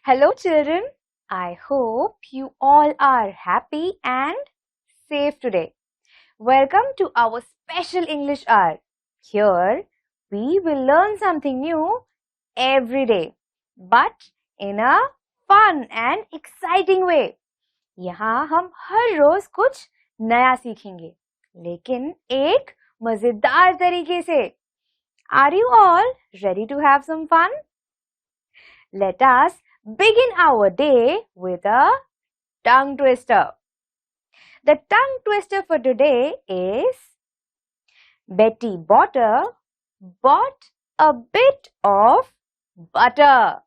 Hello children, I hope you all are happy and safe today. Welcome to our special English hour. Here we will learn something new every day, but in a fun and exciting way. यहाँ हम हर रोज कुछ नया सीखेंगे, लेकिन एक मजेदार तरीके से. Are you all ready to have some fun? Let us begin our day with a tongue twister. The tongue twister for today is Betty Botter bought a bit of butter.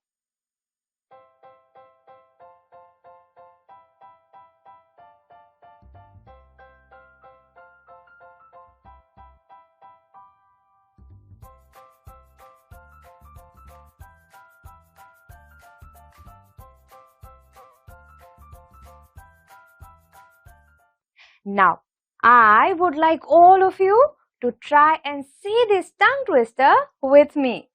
Now, I would like all of you to try and say this tongue twister with me.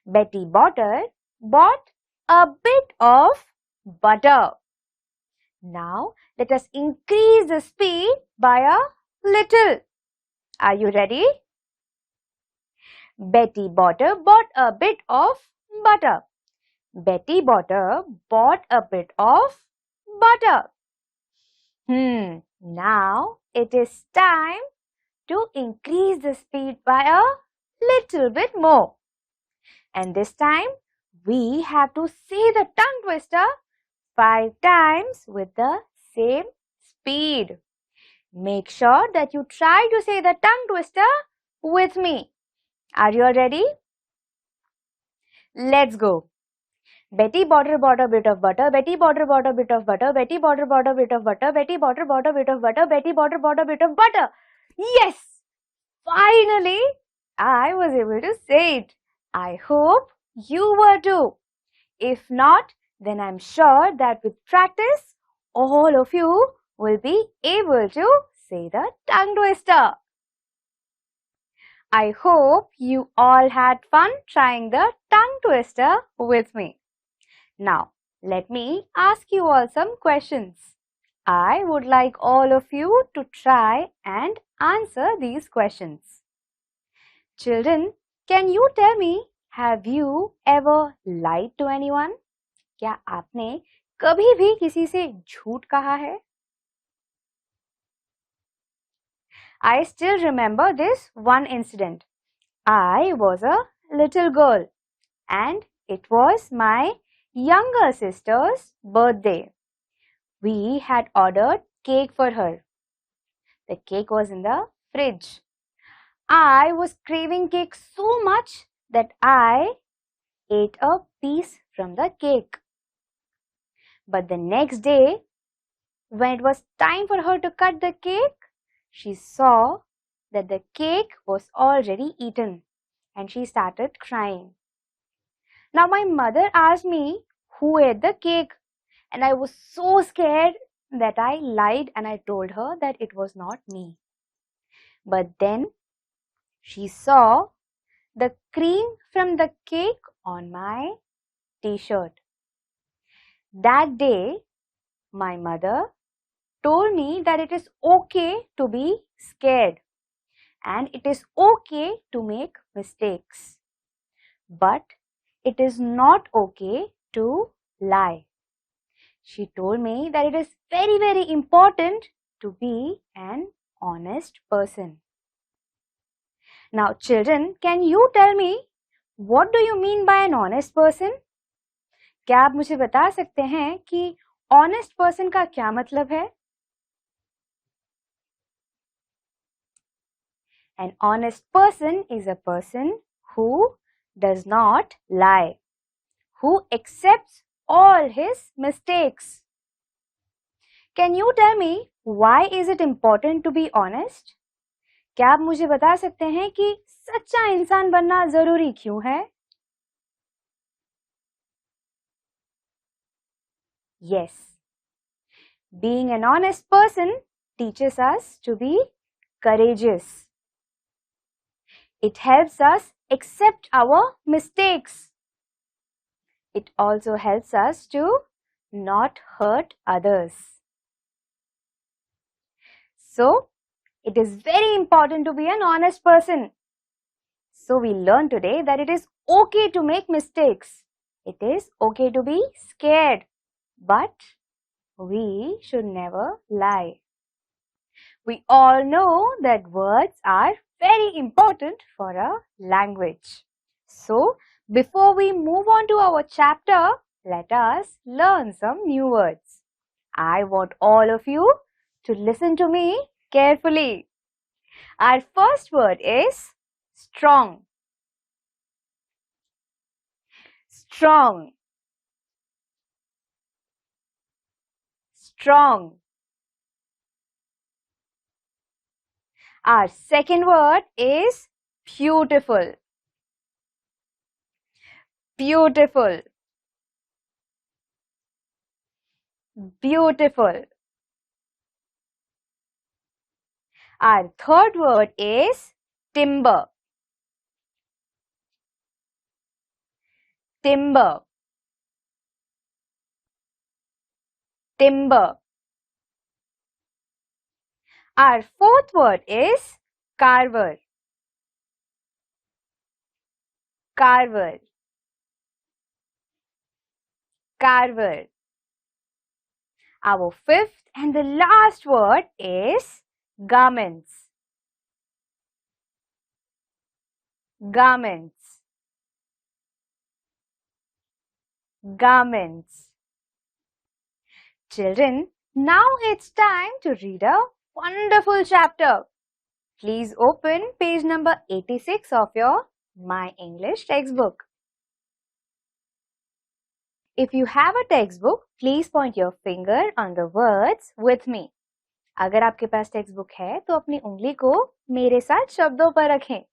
Betty Botter bought a bit of butter. Now, let us increase the speed by a little. Are you ready? Betty Botter bought a bit of butter. Betty Botter bought a bit of butter. Now it is time to increase the speed by a little bit more. And this time we have to say the tongue twister 5 times with the same speed. Make sure that you try to say the tongue twister with me. Are you all ready? Let's go. Betty Botter bought a bit of butter. Betty Botter bought a bit of butter. Betty Botter bought a bit of butter. Betty Botter bought a bit of butter. Betty Botter bought a bit of butter. Yes! Finally, I was able to say it. I hope you were too. If not, then I'm sure that with practice, all of you will be able to say the tongue twister. I hope you all had fun trying the tongue twister with me. Now, let me ask you all some questions. I would like all of you to try and answer these questions. Children, can you tell me, have you ever lied to anyone? क्या आपने कभी भी किसी से झूठ कहा है? I still remember this one incident. I was a little girl and it was my younger sister's birthday. We had ordered cake for her. The cake was in the fridge. I was craving cake so much that I ate a piece from the cake. But the next day, when it was time for her to cut the cake, she saw that the cake was already eaten and she started crying. Now my mother asked me who ate the cake and I was so scared that I lied and I told her that it was not me. But then she saw the cream from the cake on my t-shirt. That day, my mother told me that it is okay to be scared and it is okay to make mistakes. But it is not okay to lie. She told me that it is very, very important to be an honest person. Now, children, can you tell me what do you mean by an honest person? क्या आप मुझे बता सकते हैं कि honest person का क्या मतलब है? An honest person is a person who does not lie, who accepts all his mistakes. Can you tell me why is it important to be honest? क्या आप मुझे बता सकते हैं कि सच्चा इंसान बनना जरूरी क्यों है? Yes, being an honest person teaches us to be courageous. It helps us accept our mistakes. It also helps us to not hurt others. So, it is very important to be an honest person. So, we learned today that it is okay to make mistakes. It is okay to be scared. But we should never lie. We all know that words are very important for a language. So, before we move on to our chapter, let us learn some new words. I want all of you to listen to me carefully. Our first word is strong. Strong. Strong. Our second word is beautiful. Beautiful. Beautiful. Our third word is timber. Timber. Timber. Our fourth word is carver. Carver. Carver. Our fifth and the last word is garments. Garments. Garments. Children, now it's time to read a wonderful chapter. Please open page number 86 of your My English textbook. If you have a textbook, please point your finger on the words with me. अगर आपके पास text है तो अपनी उंगली को मेरे साथ शब्दों पर रखें.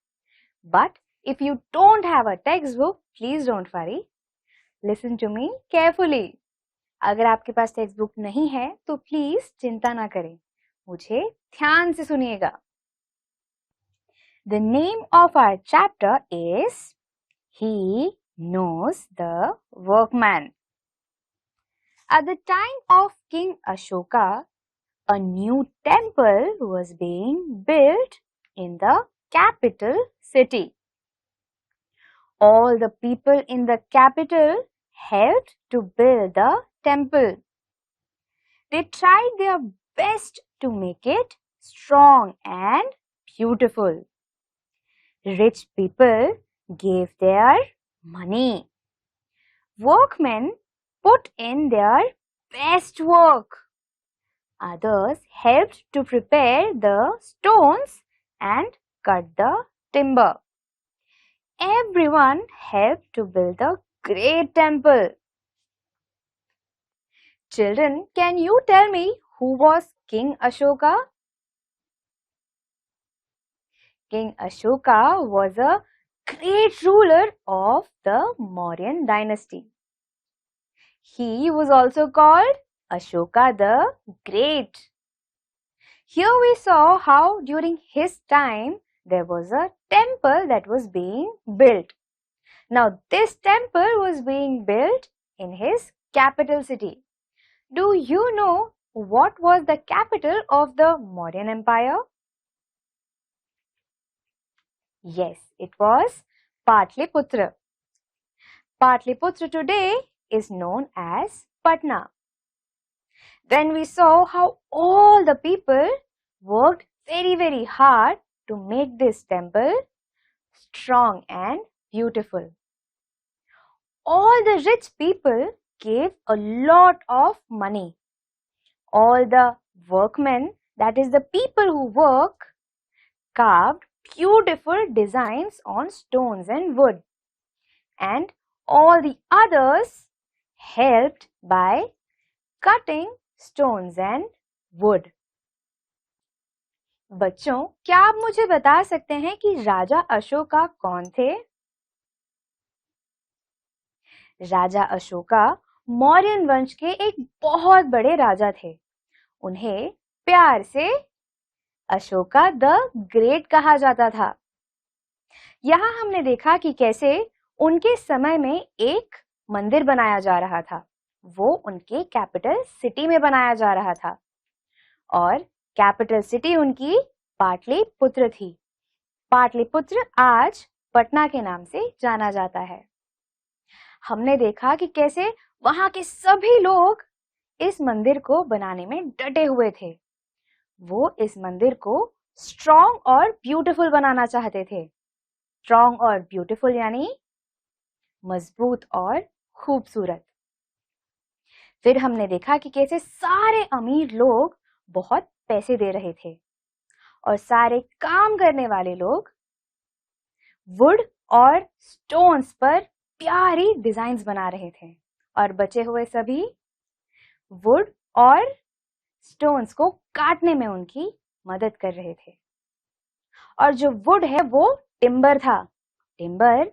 But if you don't have a textbook, please don't worry. Listen to me carefully. अगर आपके पास टेक्स्ट नहीं है तो प्लीज चिंता ना करें. मुझे ध्यान से सुनिएगा. The name of our chapter is He Knows the Workman. At the time of King Ashoka, a new temple was being built in the capital city. All the people in the capital helped to build the temple. They tried their best to make it strong and beautiful. Rich people gave their money. Workmen put in their best work. Others helped to prepare the stones and cut the timber. Everyone helped to build the great temple. Children, can you tell me who was King Ashoka? King Ashoka was a great ruler of the Mauryan dynasty. He was also called Ashoka the Great. Here we saw how during his time there was a temple that was being built. Now this temple was being built in his capital city. Do you know what was the capital of the Mauryan Empire? Yes, it was Patliputra. Patliputra today is known as Patna. Then we saw how all the people worked very hard to make this temple strong and beautiful. All the rich people gave a lot of money. All the workmen, that is the people who work, carved beautiful designs on stones and wood. And all the others helped by cutting stones and wood. बच्चों, क्या आप मुझे बता सकते हैं कि राजा अशोका कौन थे? राजा अशोका मौर्यन वंश के एक बहुत बड़े राजा थे। उन्हें प्यार से अशोका द ग्रेट कहा जाता था। यहाँ हमने देखा कि कैसे उनके समय में एक मंदिर बनाया जा रहा था। वो उनके कैपिटल सिटी में बनाया जा रहा था और कैपिटल सिटी उनकी पाटलिपुत्र थी। पाटलिपुत्र आज पटना के नाम से जाना जाता है। हमने देखा कि कैसे वहां के सभी लोग इस मंदिर को बनाने में डटे हुए थे। वो इस मंदिर को स्ट्रॉन्ग और ब्यूटीफुल बनाना चाहते थे। स्ट्रॉन्ग और ब्यूटीफुल यानी मजबूत और खूबसूरत। फिर हमने देखा कि कैसे सारे अमीर लोग बहुत पैसे दे रहे थे और सारे काम करने वाले लोग वुड और स्टोन्स पर प्यारी डिजाइन्स बना रहे थे और बचे हुए सभी वुड और स्टोन्स को काटने में उनकी मदद कर रहे थे। और जो वुड है वो टिम्बर था। टिम्बर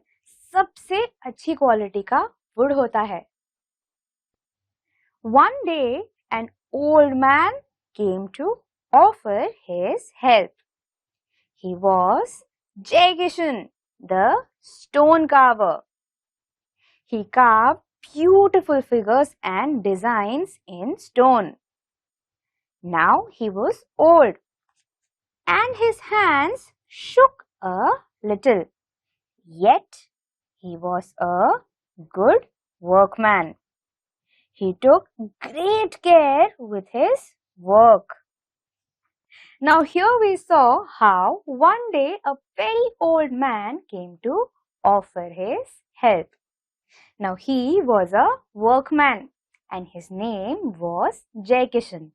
सबसे अच्छी क्वालिटी का वुड होता है। One day, an old man came to offer his help. He was Jagishan, the stone carver. He carved beautiful figures and designs in stone. Now he was old and his hands shook a little. Yet he was a good workman. He took great care with his work. Now here we saw how one day a very old man came to offer his help. Now he was a workman and his name was Jaikishan.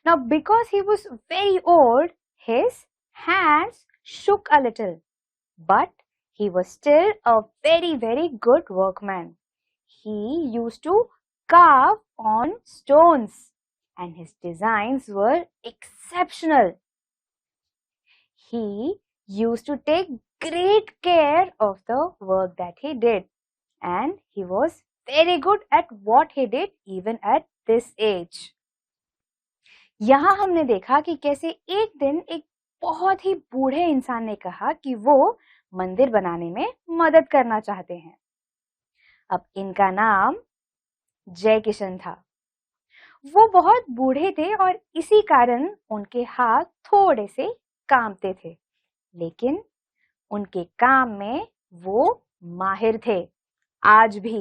Now because he was very old, his hands shook a little, but he was still a very good workman. He used to carve on stones and his designs were exceptional. He used to take great care of the work that he did and he was very good at what he did even at this age. यहाँ हमने देखा कि कैसे एक दिन एक बहुत ही बूढ़े इंसान ने कहा कि वो मंदिर बनाने में मदद करना चाहते हैं। अब इनका नाम जयकिशन था। वो बहुत बूढ़े थे और इसी कारण उनके हाथ थोड़े से कांपते थे, लेकिन उनके काम में वो माहिर थे। आज भी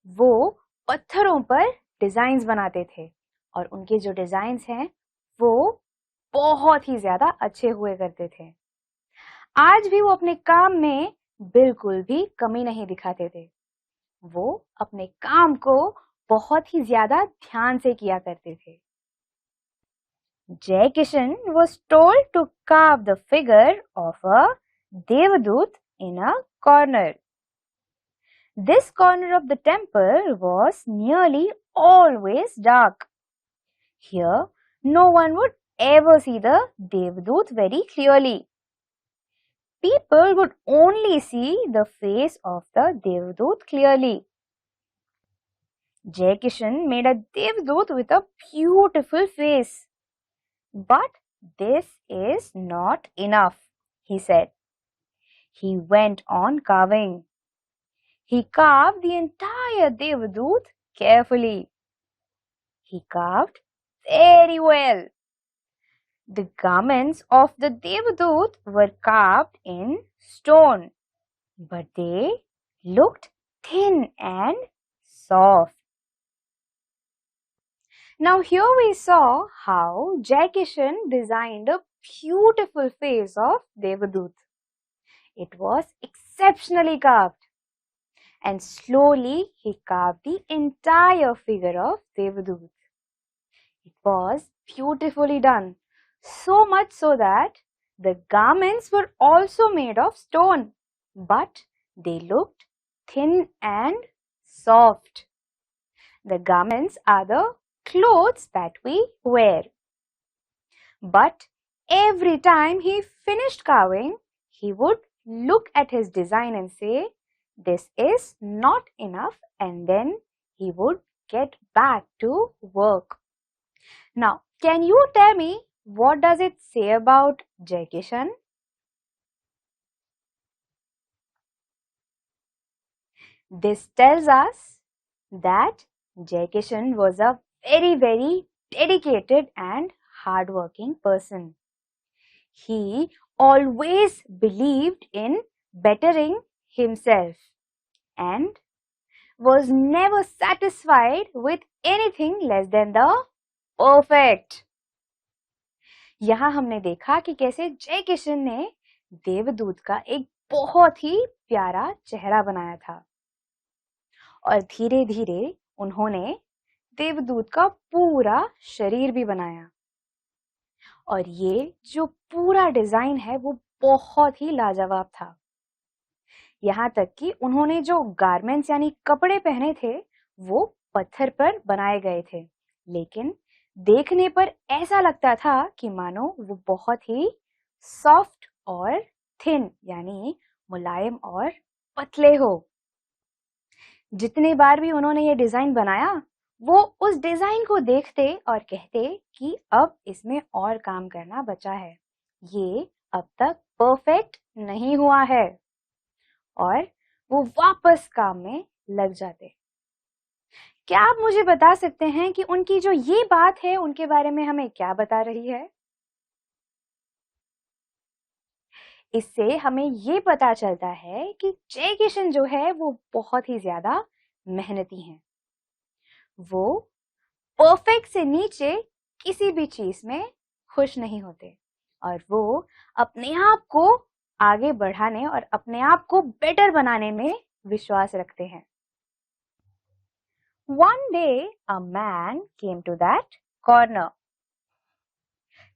वो पत्थरों पर डिजाइन्स बनाते थे और उनके जो डिजाइन्स हैं वो बहुत ही ज्यादा अच्छे हुए करते थे। आज भी वो अपने काम में बिल्कुल भी कमी नहीं दिखाते थे। वो अपने काम को बहुत ही ज्यादा ध्यान से किया करते थे। Jaikishan was told to carve the figure of a Devadut in a corner. This corner of the temple was nearly always dark. Here, no one would ever see the Devadut very clearly. People would only see the face of the Devadut clearly. Jaikishan made a Devadut with a beautiful face. But this is not enough, he said. He went on carving. He carved the entire Devadut carefully. He carved very well. The garments of the Devadut were carved in stone, but they looked thin and soft. Now here we saw how Jaikishan designed a beautiful face of Devadut. It was exceptionally carved, and slowly he carved the entire figure of Devadut. It was beautifully done, so much so that the garments were also made of stone, but they looked thin and soft. The garments are the clothes that we wear. But every time he finished carving, he would look at his design and say, "This is not enough," and then he would get back to work. Now, can you tell me what does it say about Jai Kishan? This tells us that Jai Kishan was a very dedicated and hardworking person. He always believed in bettering himself and was never satisfied with anything less than the perfect. यहाँ हमने देखा कि कैसे जय किशन ने देवदूत का एक बहुत ही प्यारा चेहरा बनाया था और धीरे धीरे उन्होंने देवदूत का पूरा शरीर भी बनाया और ये जो पूरा डिजाइन है वो बहुत ही लाजवाब था। यहाँ तक कि उन्होंने जो गारमेंट्स यानी कपड़े पहने थे वो पत्थर पर बनाए गए थे, लेकिन देखने पर ऐसा लगता था कि मानो वो बहुत ही सॉफ्ट और थिन यानी मुलायम और पतले हो। जितने बार भी उन्होंने ये डिजाइन बनाया वो उस डिजाइन को देखते और कहते कि अब इसमें और काम करना बचा है, ये अब तक परफेक्ट नहीं हुआ है, और वो वापस काम में लग जाते। क्या आप मुझे बता सकते हैं कि उनकी जो ये बात है उनके बारे में हमें क्या बता रही है? इससे हमें ये पता चलता है कि जय किशन जो है वो बहुत ही ज्यादा मेहनती हैं। वो परफेक्ट से नीचे किसी भी चीज में खुश नहीं होते और वो अपने आप को आगे बढ़ाने और अपने आप को बेटर बनाने में विश्वास रखते हैं। One day a man came to that corner.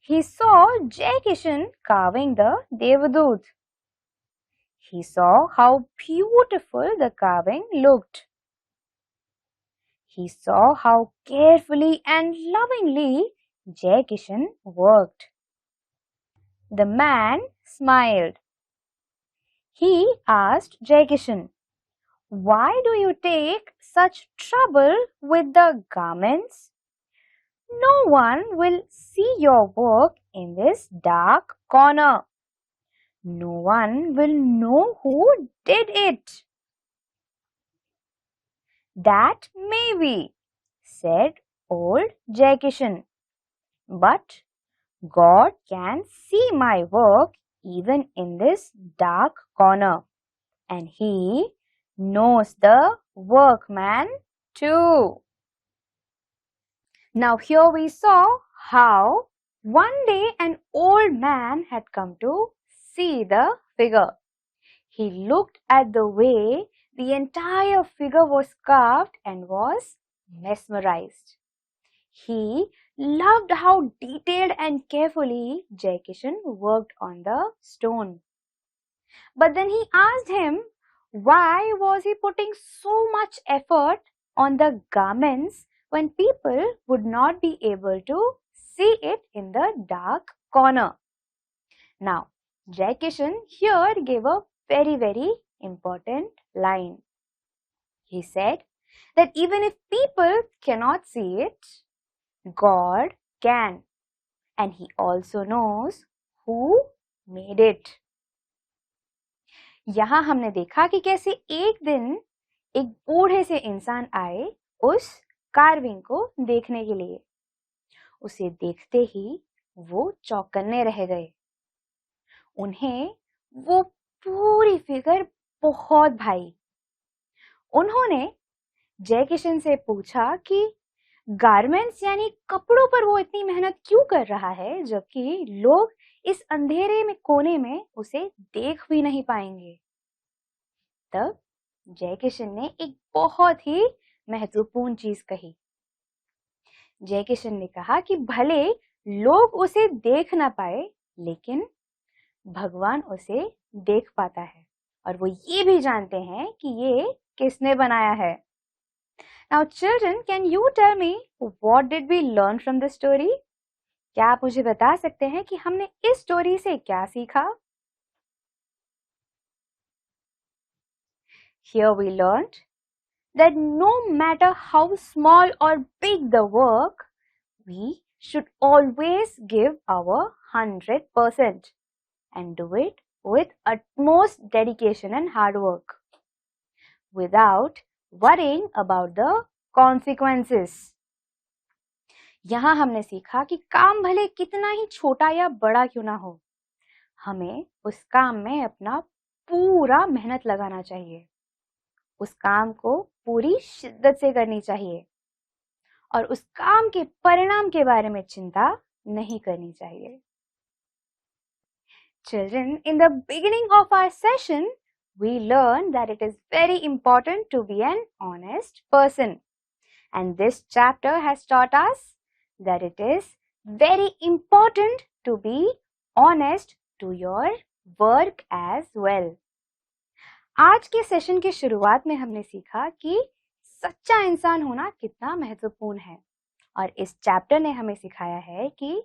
He saw Jai Kishan carving the Devadut. He saw how beautiful the carving looked. He saw how carefully and lovingly Jai Kishan worked. The man smiled. He asked Jai Kishan, "Why do you take such trouble with the garments? No one will see your work in this dark corner. No one will know who did it." "That may be," said old Jai Kishan, "but God can see my work even in this dark corner, and He knows the workman too." Now here we saw how one day an old man had come to see the figure. He looked at the way the entire figure was carved and was mesmerized. He loved how detailed and carefully Jai Kishan worked on the stone. But then he asked him, why was he putting so much effort on the garments when people would not be able to see it in the dark corner? Now, Jai Kishan here gave a very important line. He said that even if people cannot see it, God can, and He also knows who made it. यहाँ हमने देखा कि कैसे एक दिन एक बूढ़े से इंसान आए उस कार्विंग को देखने के लिए। उसे देखते ही वो चौकन्ने रह गए। उन्हें वो पूरी फिगर बहुत भाई। उन्होंने जय किशन से पूछा कि गारमेंट्स यानी कपड़ों पर वो इतनी मेहनत क्यों कर रहा है, जबकि लोग इस अंधेरे में कोने में उसे देख भी नहीं पाएंगे। तब जय किशन ने एक बहुत ही महत्वपूर्ण चीज कही। जय किशन ने कहा कि भले लोग उसे देख ना पाए, लेकिन भगवान उसे देख पाता है और वो ये भी जानते हैं कि ये किसने बनाया है। Now children, can you tell me what did we learn from this story? क्या आप मुझे बता सकते हैं कि हमने इस स्टोरी से क्या सीखा? Here we learned that no matter how small or big the work, we should always give our 100% and do it with utmost dedication and hard work without worrying about the consequences. यहाँ हमने सीखा कि काम भले कितना ही छोटा या बड़ा क्यों ना हो, हमें उस काम में अपना पूरा मेहनत लगाना चाहिए, उस काम को पूरी शिद्दत से करनी चाहिए और उस काम के परिणाम के बारे में चिंता नहीं करनी चाहिए. Children, in the beginning of our session, we learned that it is very important to be an honest person. And this chapter has taught us that it is very important to be honest to your work as well. आज के session के शुरुआत में हमने सीखा कि सच्चा इंसान होना कितना महत्वपूर्ण है और इस चैप्टर ने हमें सिखाया है कि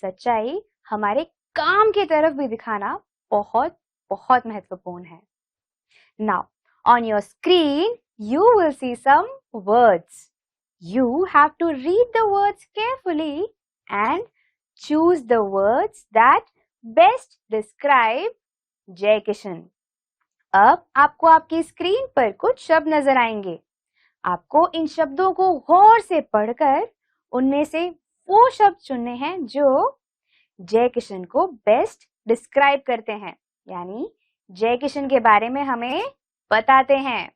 सच्चाई हमारे काम की तरफ भी दिखाना बहुत बहुत महत्वपूर्ण है. Now, on your screen, you will see some words. You have to read the words carefully and choose the words that best describe जय किशन. अब आपको आपकी स्क्रीन पर कुछ शब्द नजर आएंगे. आपको इन शब्दों को गौर से पढ़कर उनमें से वो शब्द चुनने हैं जो जय किशन को बेस्ट डिस्क्राइब करते हैं, यानी जय किशन के बारे में हमें बताते हैं.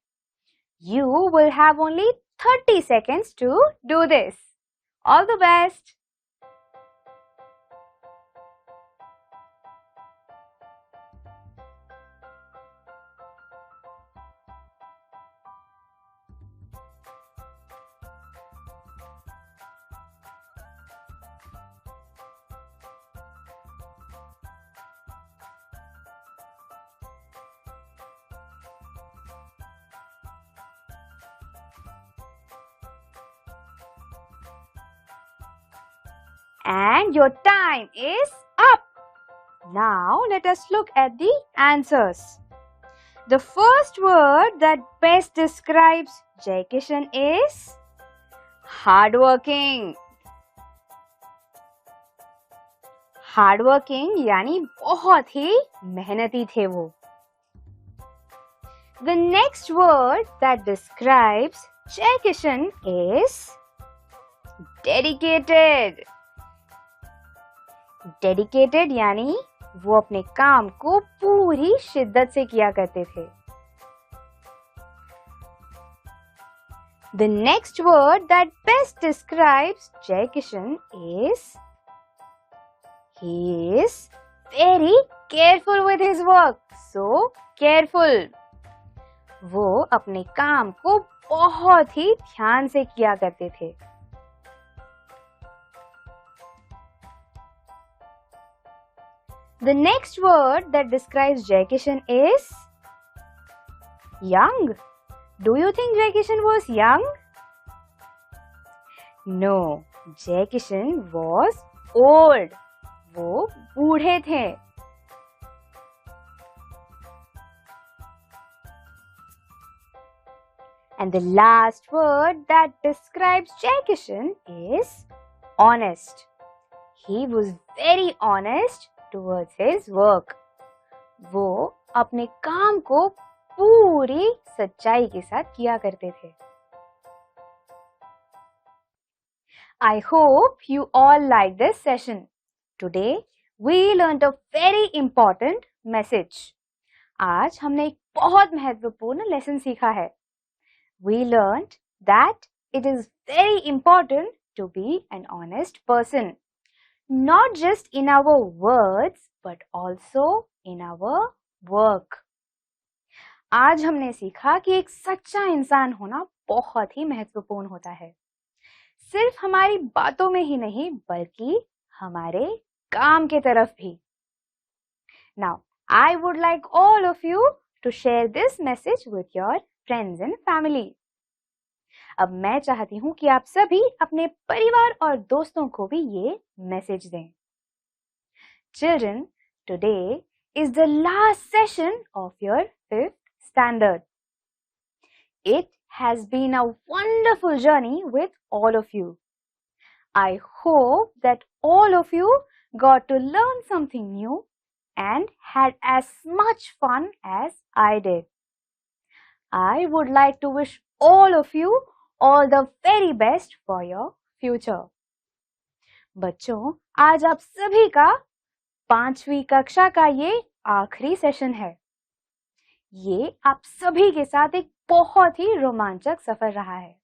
You will have only 30 seconds to do this. All the best. And your time is up. Now let us look at the answers. The first word that best describes Jai Kishan is hardworking. Hardworking यानी बहुत ही मेहनती थे वो. The next word that describes Jai Kishan is dedicated. Dedicated यानी वो अपने काम को पूरी शिद्दत से किया करते थे. The next word that best describes Jai Kishan is he is very careful with his work. So careful. वो अपने काम को बहुत ही ध्यान से किया करते थे. The next word that describes Jai Kishan is young. Do you think Jai Kishan was young? No, Jai Kishan was old. वो बूढ़े थे. And the last word that describes Jai Kishan is honest. He was very honest towards his work. वो अपने काम को पूरी सच्चाई के साथ किया करते थे. I hope you all like this session. Today we learned a very important message. आज हमने एक बहुत महत्वपूर्ण लेसन सीखा है. We learned that it is very important to be an honest person. Not just in our words but also in our work. आज हमने सीखा कि एक सच्चा इंसान होना बहुत ही महत्वपूर्ण होता है, सिर्फ हमारी बातों में ही नहीं बल्कि हमारे काम के तरफ भी. Now, I would like all of you to share this message with your friends and family. अब मैं चाहती हूँ कि आप सभी अपने परिवार और दोस्तों को भी ये मैसेज दें। Children, today is the last session of your 5th standard. It has been a wonderful journey with all of you. I hope that all of you got to learn something new and had as much fun as I did. I would like to wish all of you all the very best for your future. बच्चों, आज आप सभी का 5वीं कक्षा का ये आखिरी सेशन है। ये आप सभी के साथ एक बहुत ही रोमांचक सफर रहा है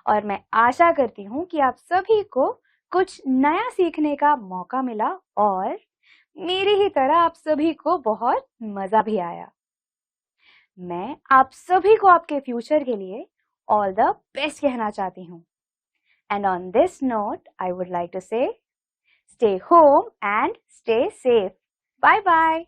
और मैं आशा करती हूँ कि आप सभी को कुछ नया सीखने का मौका मिला और मेरी ही तरह आप सभी को बहुत मजा भी आया। मैं आप सभी को आपके फ्यूचर के लिए ऑल द बेस्ट कहना चाहती हूँ। And on this note I would like to say stay home and stay safe. Bye bye.